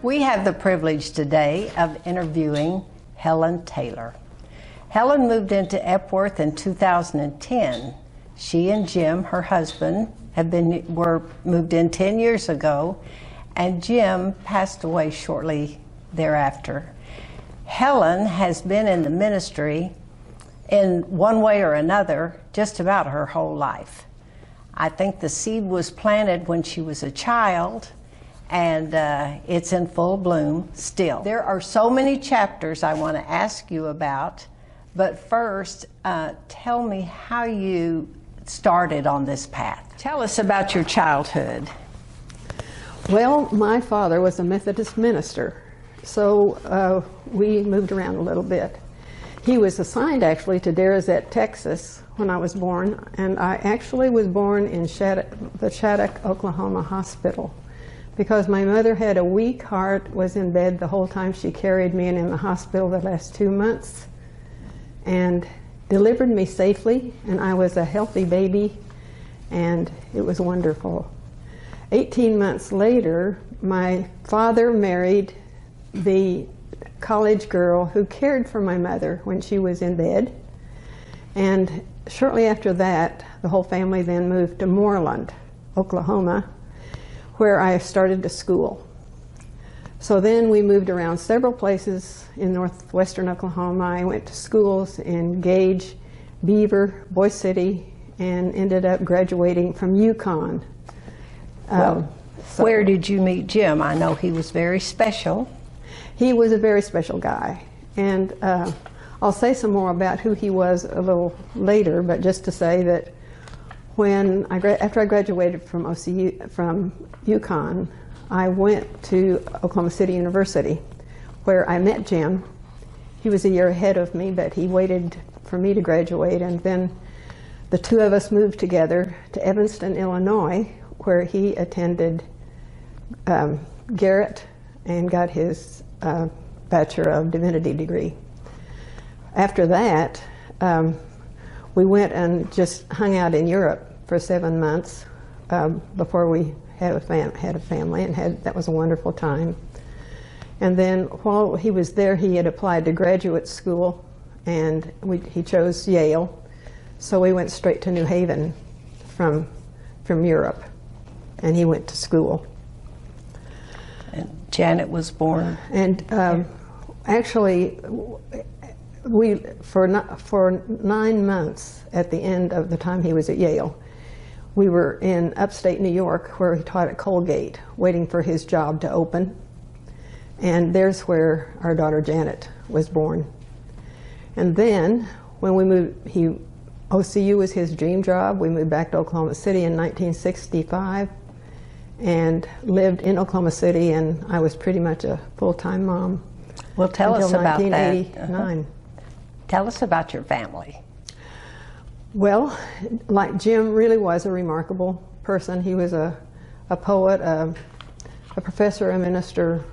We have the privilege today of interviewing Helen Taylor. Helen moved into Epworth in 2010. She and Jim, her husband, were moved in 10 years ago, and Jim passed away shortly thereafter. Helen has been in the ministry in one way or another just about her whole life. I think the seed was planted when she was a child, and it's in full bloom still. There are so many chapters I want to ask you about, but first, tell me how you started on this path. Tell us about your childhood. Well, my father was a Methodist minister, so we moved around a little bit. He was assigned actually to Derazette, Texas when I was born, and I actually was born in the Shattuck, Oklahoma hospital because my mother had a weak heart, was in bed the whole time she carried me, and in the hospital the last 2 months, and delivered me safely, and I was a healthy baby, and it was wonderful. 18 months later, my father married the college girl who cared for my mother when she was in bed, and shortly after that, the whole family then moved to Moreland, Oklahoma, where I started to school. So then we moved around several places in northwestern Oklahoma. I went to schools in Gage, Beaver, Boise City, and ended up graduating from Yukon. Where did you meet Jim? I know he was very special. He was a very special guy, and I'll say some more about who he was a little later, but just to say that after I graduated from Yukon, I went to Oklahoma City University, where I met Jim. He was a year ahead of me, but he waited for me to graduate, and then the two of us moved together to Evanston, Illinois, where he attended Garrett and got his Bachelor of Divinity degree. After that, we went and just hung out in Europe for 7 months before we had a family, and that was a wonderful time. And then while he was there, he had applied to graduate school, and he chose Yale, so we went straight to New Haven from Europe, and he went to school. And Janet was born. And actually, for 9 months at the end of the time he was at Yale, we were in upstate New York, where he taught at Colgate, waiting for his job to open. And there's where our daughter Janet was born. And then when we moved, OCU was his dream job. We moved back to Oklahoma City in 1965 and lived in Oklahoma City, and I was pretty much a full-time mom. Well, tell us about that. 1989. Tell us about your family. Well, like Jim really was a remarkable person. He was a poet, a professor, a minister,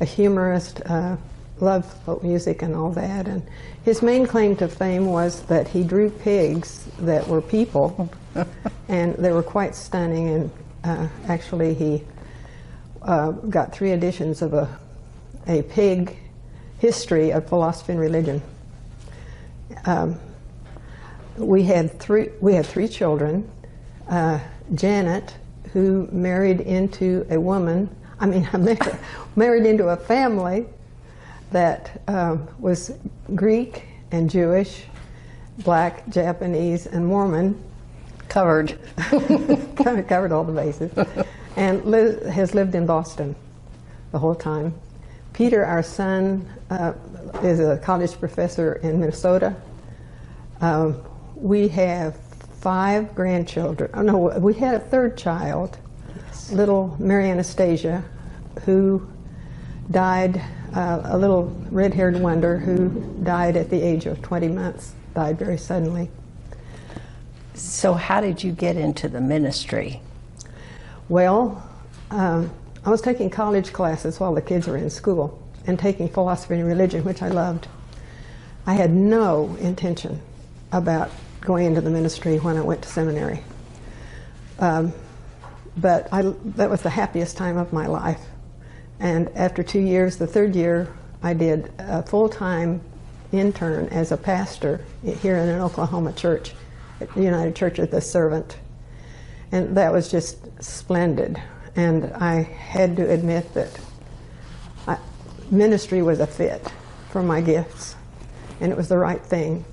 a humorist, loved folk music and all that. And his main claim to fame was that he drew pigs that were people, and they were quite stunning. And actually, he got 3 editions of a pig history of philosophy and religion. We had three children. Janet, who married into married into a family that was Greek and Jewish, Black, Japanese, and Mormon. Covered. Kind of covered all the bases. And has lived in Boston the whole time. Peter, our son, is a college professor in Minnesota. We have 5 grandchildren. Oh, no, we had a 3rd child, little Mary Anastasia, who died, a little red-haired wonder who died at the age of 20 months, died very suddenly. So how did you get into the ministry? Well, I was taking college classes while the kids were in school and taking philosophy and religion, which I loved. I had no intention about going into the ministry when I went to seminary. But that was the happiest time of my life, And after 2 years, the third year, I did a full-time intern as a pastor here in an Oklahoma church, at the United Church of the Servant. And that was just splendid. And I had to admit that ministry was a fit for my gifts, and it was the right thing.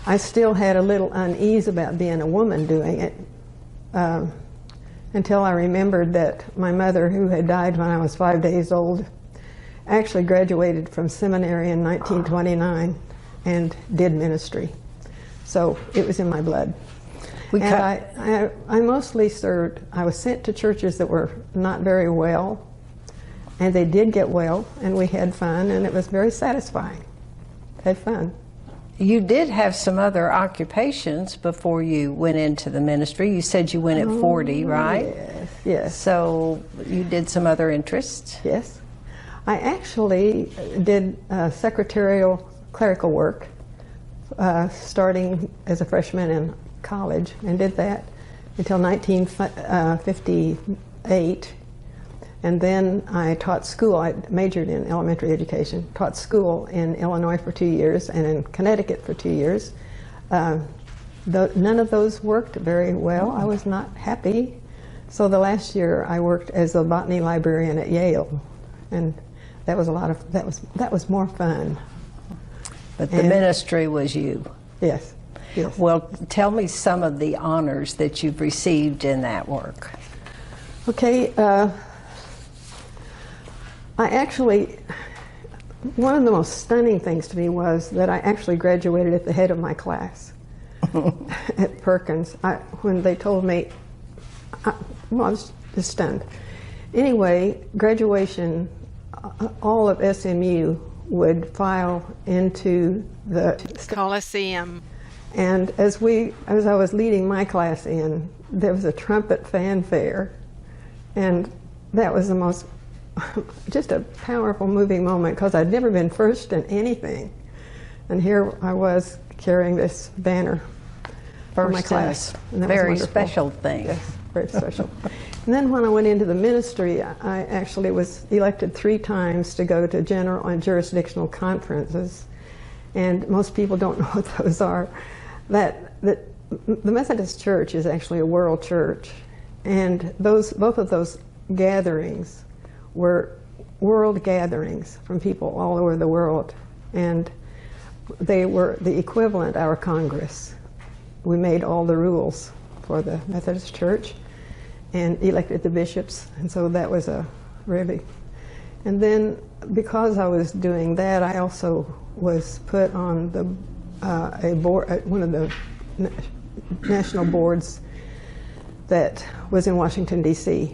I still had a little unease about being a woman doing it until I remembered that my mother, who had died when I was 5 days old, actually graduated from seminary in 1929 and did ministry. So it was in my blood. I mostly served, I was sent to churches that were not very well, and they did get well, and we had fun, and it was very satisfying. Had fun. You did have some other occupations before you went into the ministry. You said you went at 40, right? Yes, yes. So you did some other interests? Yes. I actually did secretarial clerical work starting as a freshman in college, and did that until 1958. And then I taught school. I majored in elementary education, taught school in Illinois for 2 years and in Connecticut for 2 years. None of those worked very well. I was not happy. So the last year I worked as a botany librarian at Yale, and that was that was more fun. But the ministry was you. Yes. Yes. Well, tell me some of the honors that you've received in that work. Okay. One of the most stunning things to me was that I actually graduated at the head of my class at Perkins. When they told me, I was just stunned. Anyway, graduation, all of SMU would file into the Coliseum. And as I was leading my class in, there was a trumpet fanfare, and that was the most, just a powerful, moving moment, because I'd never been first in anything, and here I was carrying this banner for my class. And that was very wonderful. special thing. Yes, very special. And then when I went into the ministry, I actually was elected 3 times to go to general and jurisdictional conferences, and most people don't know what those are. That the Methodist Church is actually a world church, and both of those gatherings were world gatherings from people all over the world, and they were the equivalent of our Congress. We made all the rules for the Methodist Church and elected the bishops, and so that was a really. And then because I was doing that, I also was put on the a board, one of the national boards that was in Washington, D.C.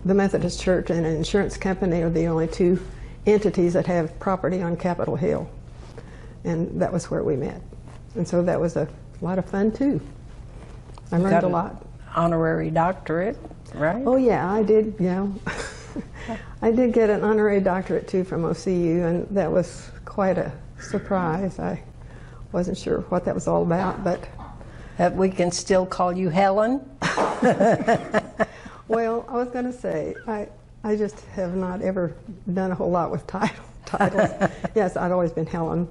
The Methodist Church and an insurance company are the only 2 entities that have property on Capitol Hill, and that was where we met. And so that was a lot of fun too. I learned a lot. Honorary doctorate, right? Oh yeah, I did. I did get an honorary doctorate too from OCU, and that was quite a surprise. I wasn't sure what that was all about, but we can still call you Helen. Well, I was going to say I just have not ever done a whole lot with titles. Yes, I'd always been Helen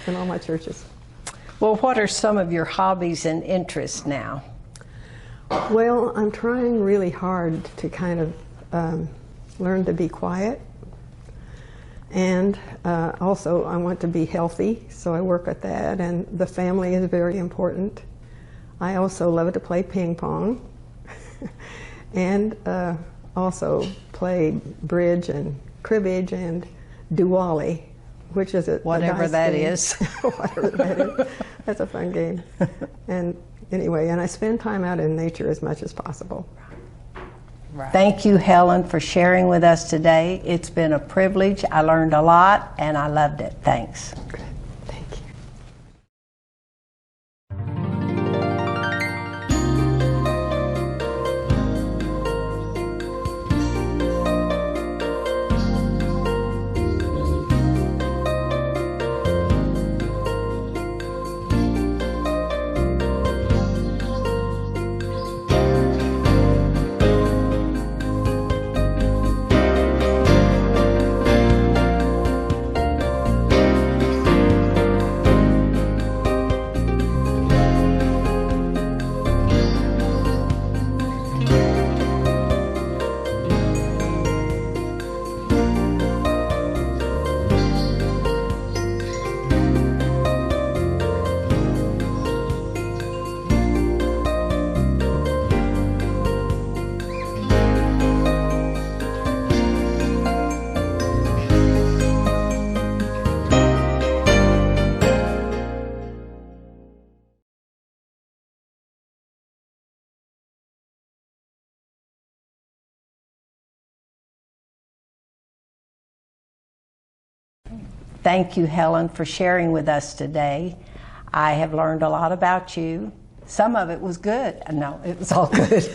in all my churches. Well, what are some of your hobbies and interests now? Well, I'm trying really hard to kind of learn to be quiet. And also, I want to be healthy, so I work at that. And the family is very important. I also love to play ping pong. And also play bridge and cribbage and duali, which is whatever that is. Whatever that is. That's a fun game. And anyway, and I spend time out in nature as much as possible. Right. Thank you, Helen, for sharing with us today. It's been a privilege. I learned a lot, and I loved it. Thanks. Thank you, Helen, for sharing with us today. I have learned a lot about you. Some of it was good. No, it was all good.